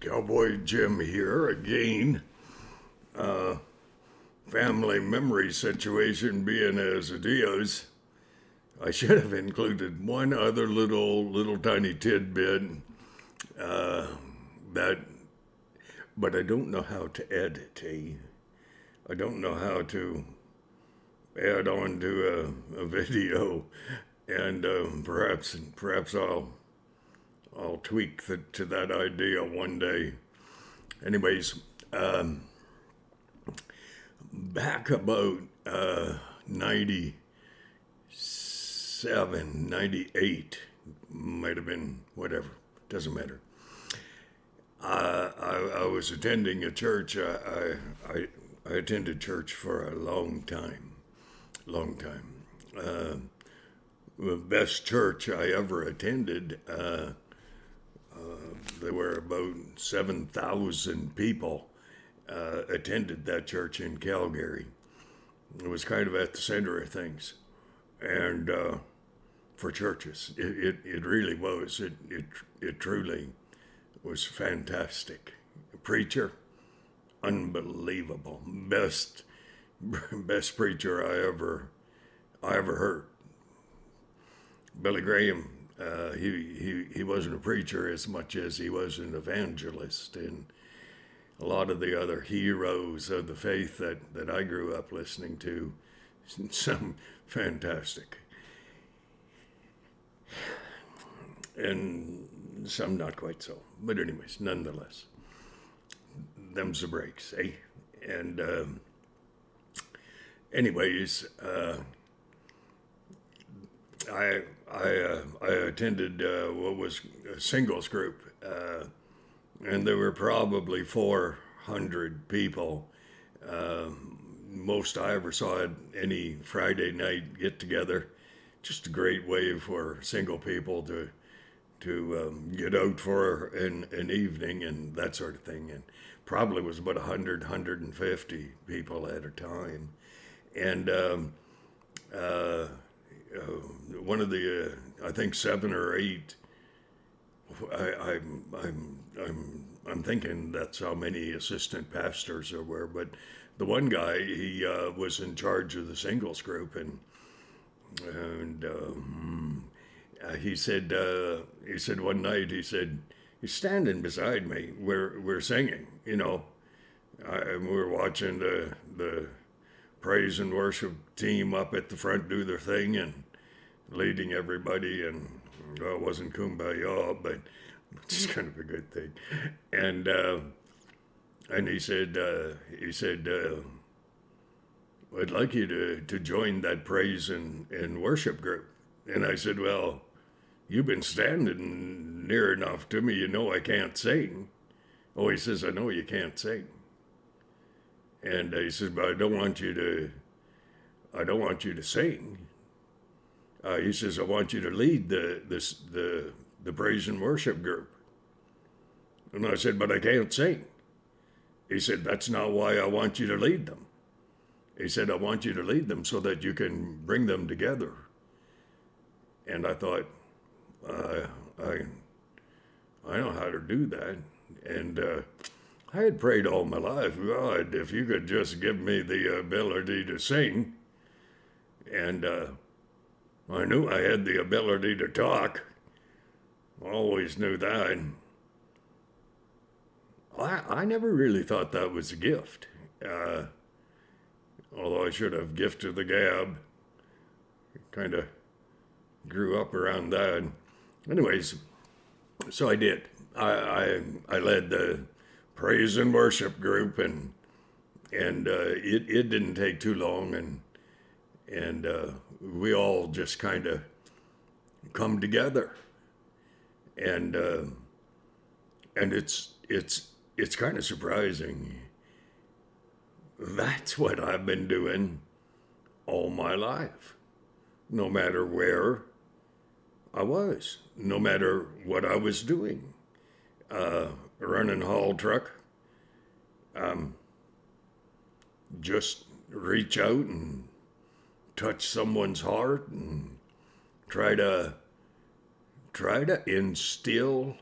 Cowboy Jim here again. Family memory situation being as it is, I should have included one other little tiny tidbit that, but I don't know how to edit. I don't know how to add on to a video, and perhaps I'll tweak to that idea one day. Anyways, back about 97, 98, might have been, whatever, doesn't matter. I was attending a church. I attended church for a long time. The best church I ever attended, there were about 7,000 people attended that church in Calgary. It was kind of at the center of things, and for churches, it really was. It truly was fantastic. Preacher, unbelievable. Best preacher I ever heard. Billy Graham. He wasn't a preacher as much as he was an evangelist, and a lot of the other heroes of the faith that I grew up listening to, some fantastic, and some not quite so. But anyways, nonetheless, them's the breaks, eh? And anyways, I attended what was a singles group, and there were probably 400 people. Most I ever saw at any Friday night get together. Just a great way for single people to get out for an evening and that sort of thing. And probably was about 150 people at a time. And one of the I think 7 or 8. I'm thinking that's how many assistant pastors there were. But the one guy, he was in charge of the singles group, and he said one night, he said, he's standing beside me. We're singing, and we're watching the praise and worship team up at the front do their thing and leading everybody, and it wasn't kumbaya, but it's kind of a good thing. And he said, I'd like you to join that praise and worship group. And I said, well, you've been standing near enough to me, you know I can't sing. Oh, he says, I know you can't sing. And he says, but I don't want you to sing. He says, I want you to lead the praise and worship group. And I said, but I can't sing. He said, that's not why I want you to lead them. He said, I want you to lead them so that you can bring them together. And I thought, I know how to do that. And I had prayed all my life, God, if you could just give me the ability to sing. And I knew I had the ability to talk. Always knew that. I never really thought that was a gift. Although I should have gifted the gab. Kind of grew up around that. Anyways, so I did. I led the praise and worship group, and it didn't take too long, and we all just kind of come together, and it's kind of surprising. That's what I've been doing all my life, no matter where I was, no matter what I was doing. Running haul truck, just reach out and touch someone's heart and try to instill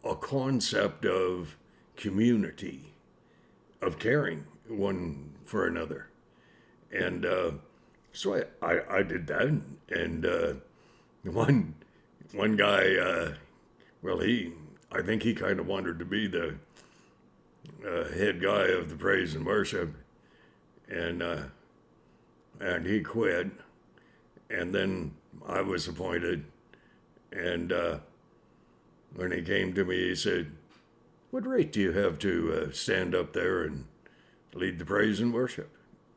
a concept of community, of caring one for another. And so I did that. And one one guy, well, I think he kind of wanted to be the head guy of the praise and worship, and he quit. And then I was appointed, and when he came to me, he said, "What right do you have to stand up there and lead the praise and worship?"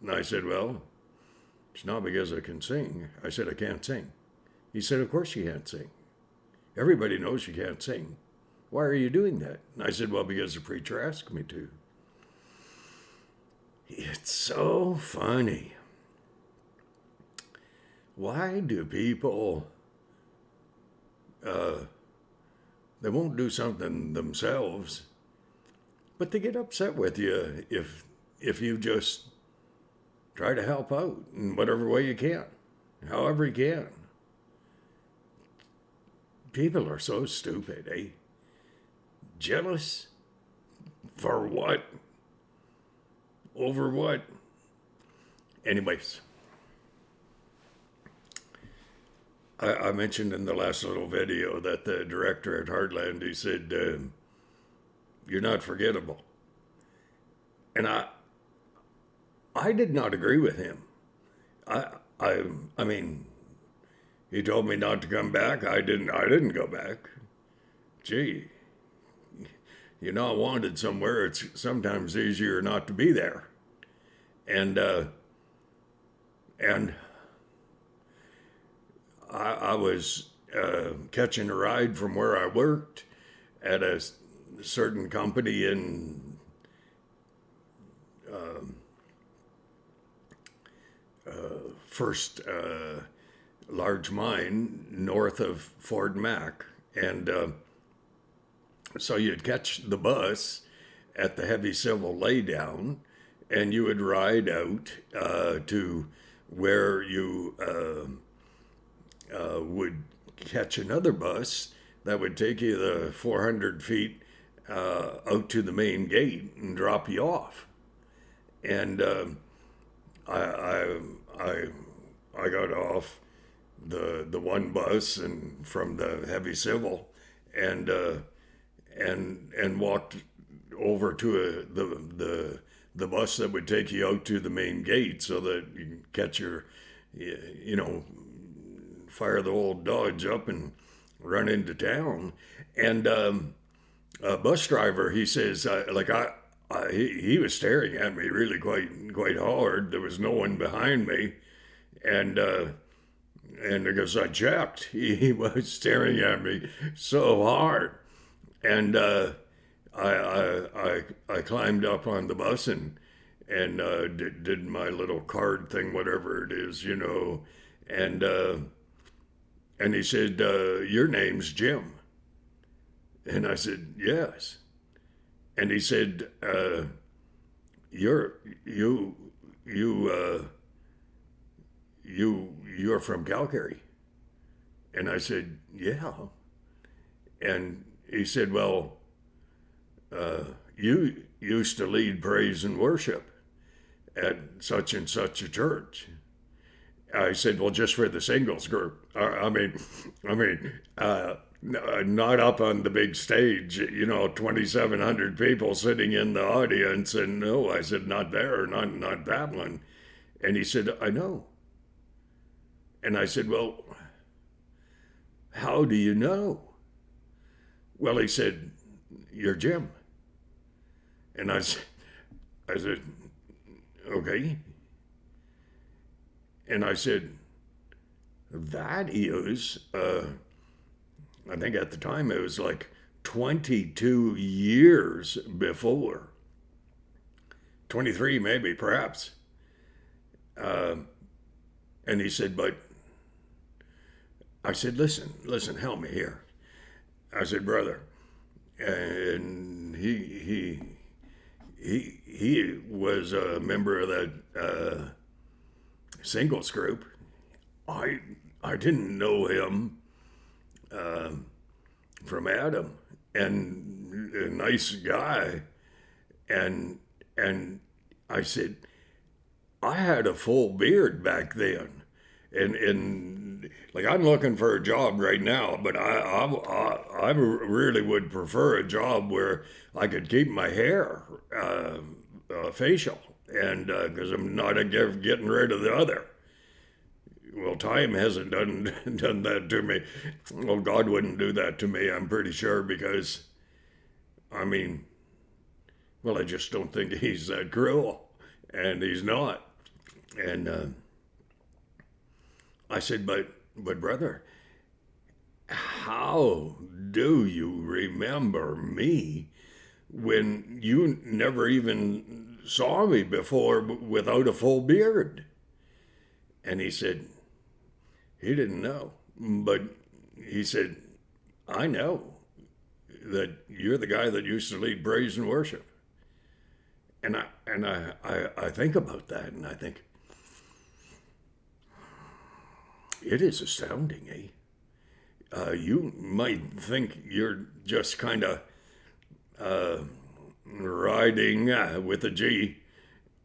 And I said, "Well, it's not because I can sing." I said, "I can't sing." He said, "Of course you can't sing. Everybody knows you can't sing. Why are you doing that?" And I said, "Well, because the preacher asked me to." It's so funny. Why do people, they won't do something themselves, but they get upset with you if you just try to help out in whatever way you can, however you can. People are so stupid, eh? Jealous? For what? Over what? Anyways, I mentioned in the last little video that the director at Heartland, he said, "You're not forgettable." And I did not agree with him. I mean, he told me not to come back. I didn't go back. Gee, you're not wanted somewhere. It's sometimes easier not to be there. And I was catching a ride from where I worked at a certain company in first large mine north of Fort Mac. And so you'd catch the bus at the heavy civil laydown, and you would ride out to where you would catch another bus that would take you the 400 feet out to the main gate and drop you off. And I got off the one bus and from the heavy civil and walked over to the bus that would take you out to the main gate so that you can catch your, fire the old Dodge up and run into town. And a bus driver, he says, he was staring at me really quite hard. There was no one behind me, and because I checked, he was staring at me so hard, and I climbed up on the bus and did my little card thing, whatever it is, and he said, "Your name's Jim." And I said, "Yes." And he said, you're from Calgary." And I said, "Yeah." And he said, "Well, you used to lead praise and worship at such and such a church." I said, "Well, just for the singles group. Not up on the big stage, 2,700 people sitting in the audience." And no, I said, "Not there, not that one." And he said, "I know." And I said, "Well, how do you know?" Well, he said, "You're Jim." And I said, "Okay." And I said, "That is, I think at the time it was like 22 years before. 23 maybe, perhaps." And he said, "But," I said, listen, help me here." I said, "Brother," and he was a member of that singles group. I didn't know him from Adam, and a nice guy. And I said, I had a full beard back then. And like, I'm looking for a job right now, but I really would prefer a job where I could keep my hair facial, and because I'm not getting rid of the other. Well, time hasn't done that to me. Well, God wouldn't do that to me, I'm pretty sure, because I mean, well, I just don't think he's that cruel, and he's not. And I said, but brother, how do you remember me when you never even saw me before without a full beard? And he said, he didn't know. But he said, I know that you're the guy that used to lead praise and worship. And I think about that, and I think, it is astounding, eh? You might think you're just kind of riding with a G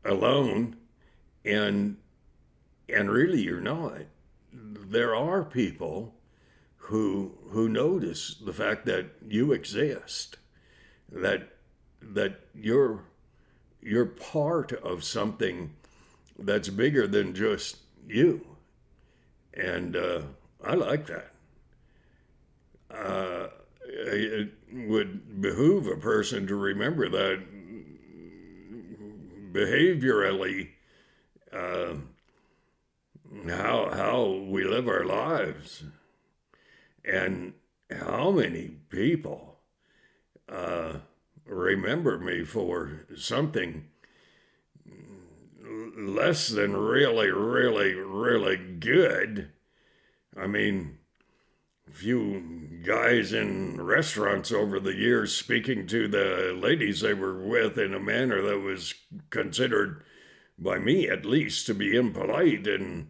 alone, and really you're not. There are people who notice the fact that you exist, that you're part of something that's bigger than just you, and I like that. It would behoove a person to remember that behaviorally, uh, how we live our lives, and how many people remember me for something less than really, really, really good. I mean, a few guys in restaurants over the years speaking to the ladies they were with in a manner that was considered, by me at least, to be impolite, and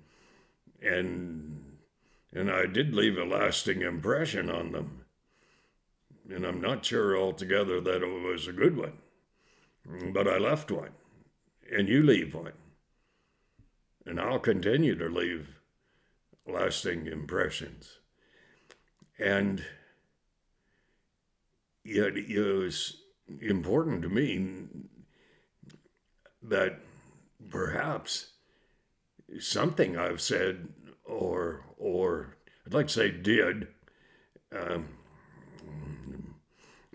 I did leave a lasting impression on them. And I'm not sure altogether that it was a good one, but I left one, and you leave one, and I'll continue to leave lasting impressions. And yet it was important to me that perhaps something I've said, or I'd like to say did, um,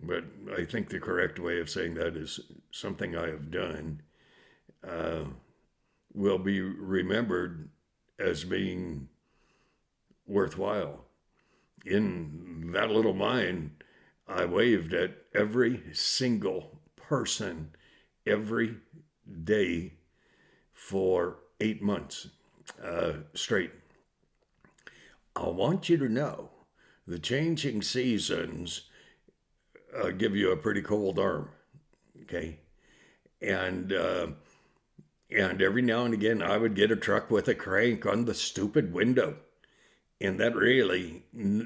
but I think the correct way of saying that is something I have done, uh, will be remembered as being worthwhile. In that little mine, I waved at every single person every day for 8 months straight. I want you to know the changing seasons give you a pretty cold arm, okay? And every now and again, I would get a truck with a crank on the stupid window. And that really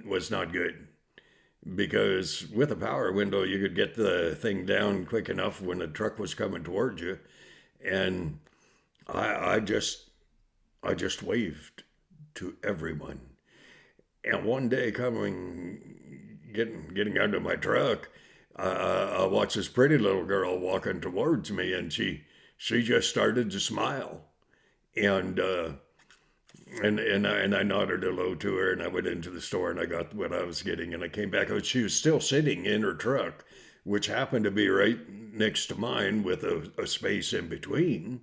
was not good, because with a power window, you could get the thing down quick enough when a truck was coming towards you. And I just waved to everyone. And one day getting out of my truck, I watched this pretty little girl walking towards me, and she just started to smile. And I nodded hello to her, and I went into the store and I got what I was getting, and I came back. She was still sitting in her truck, which happened to be right next to mine with a space in between.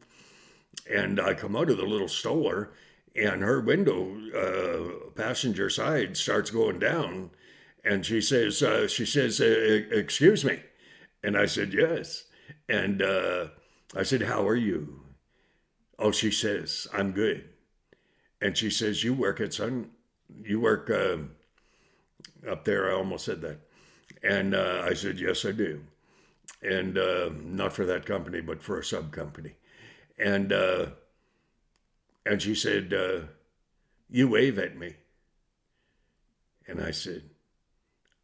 And I come out of the little store, and her window, passenger side, starts going down, and she says, "Excuse me," and I said, "Yes," and I said, "How are you?" Oh, she says, "I'm good." And she says, you work up there. I almost said that. And I said, yes, I do. And not for that company, but for a sub company. And she said, you wave at me. And I said,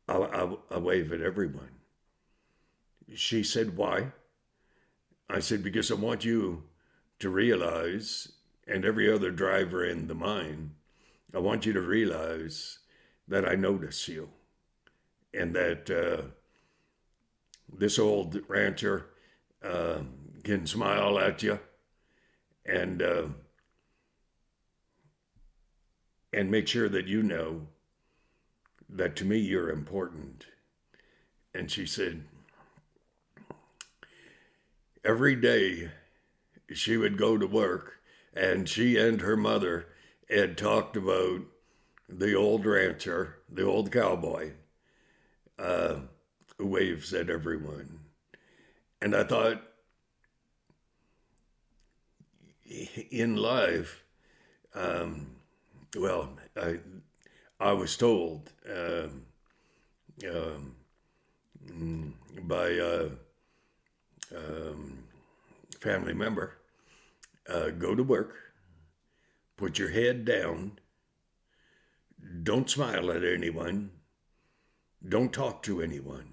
I wave at everyone. She said, why? I said, because I want you to realize, and every other driver in the mine, I want you to realize that I notice you, and that this old rancher uh, can smile at you and make sure that you know that to me you're important. And she said, every day she would go to work, and she and her mother had talked about the old rancher, the old cowboy, who waves at everyone. And I thought, in life, well, I was told um, by a family member, go to work, put your head down, don't smile at anyone, don't talk to anyone,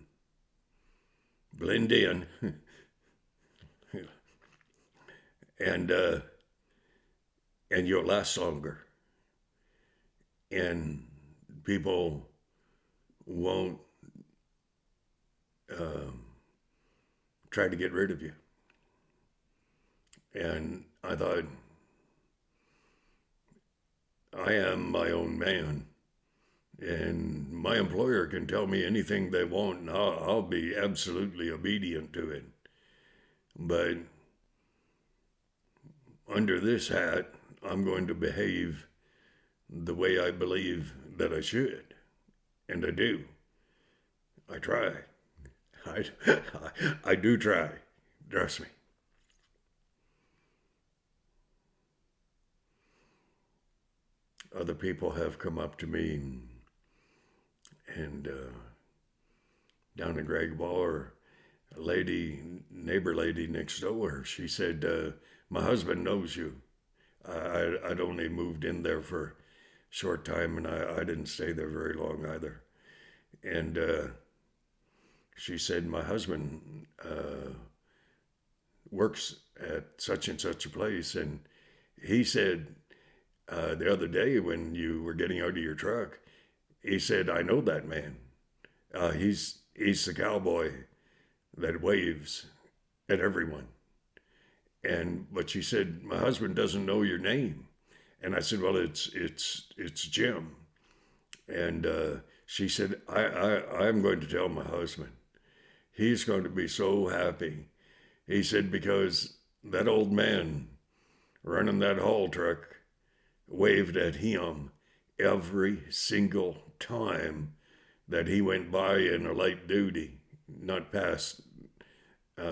blend in, and you'll last longer. And people won't try to get rid of you. And I thought, I am my own man, and my employer can tell me anything they want, and I'll be absolutely obedient to it. But under this hat, I'm going to behave the way I believe that I should, and I do. I try. I do try. Trust me. Other people have come up to me and down in Greg Ball, a lady, neighbor lady next door, she said, my husband knows you. I'd only moved in there for a short time, and I didn't stay there very long either. And she said, my husband works at such and such a place, and he said, the other day when you were getting out of your truck, he said, I know that man. He's the cowboy that waves at everyone. But she said, my husband doesn't know your name. And I said, well, it's Jim. And she said, I'm going to tell my husband. He's going to be so happy. He said, because that old man running that haul truck waved at him every single time that he went by in a light duty, not past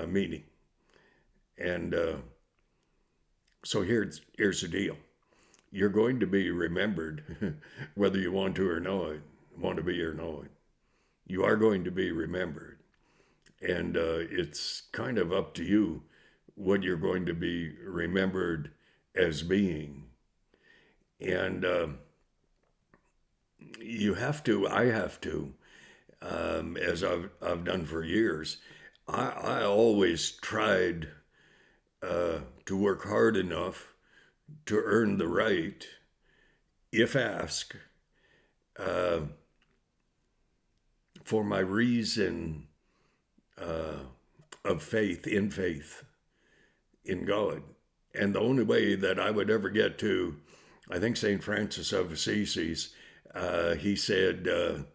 meeting. And so here's the deal. You're going to be remembered, whether you want to or not, want to be or not. You are going to be remembered. And it's kind of up to you what you're going to be remembered as being. And you have to, I have to, as I've done for years, I always tried to work hard enough to earn the right, if asked, for my reason of faith in God. And the only way that I would ever get to, I think St. Francis of Assisi, he said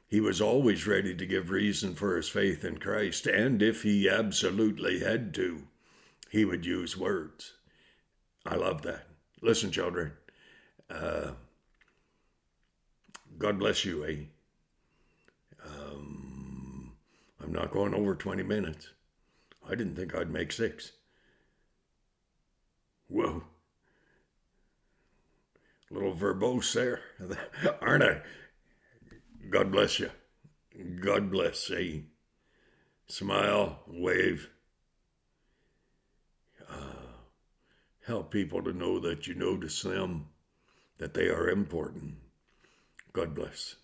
he was always ready to give reason for his faith in Christ. And if he absolutely had to, he would use words. I love that. Listen, children, God bless you, eh? I'm not going over 20 minutes. I didn't think I'd make 6. Whoa. A little verbose there, aren't I? God bless you. God bless, eh? Smile, wave. Help people to know that you notice them, that they are important. God bless.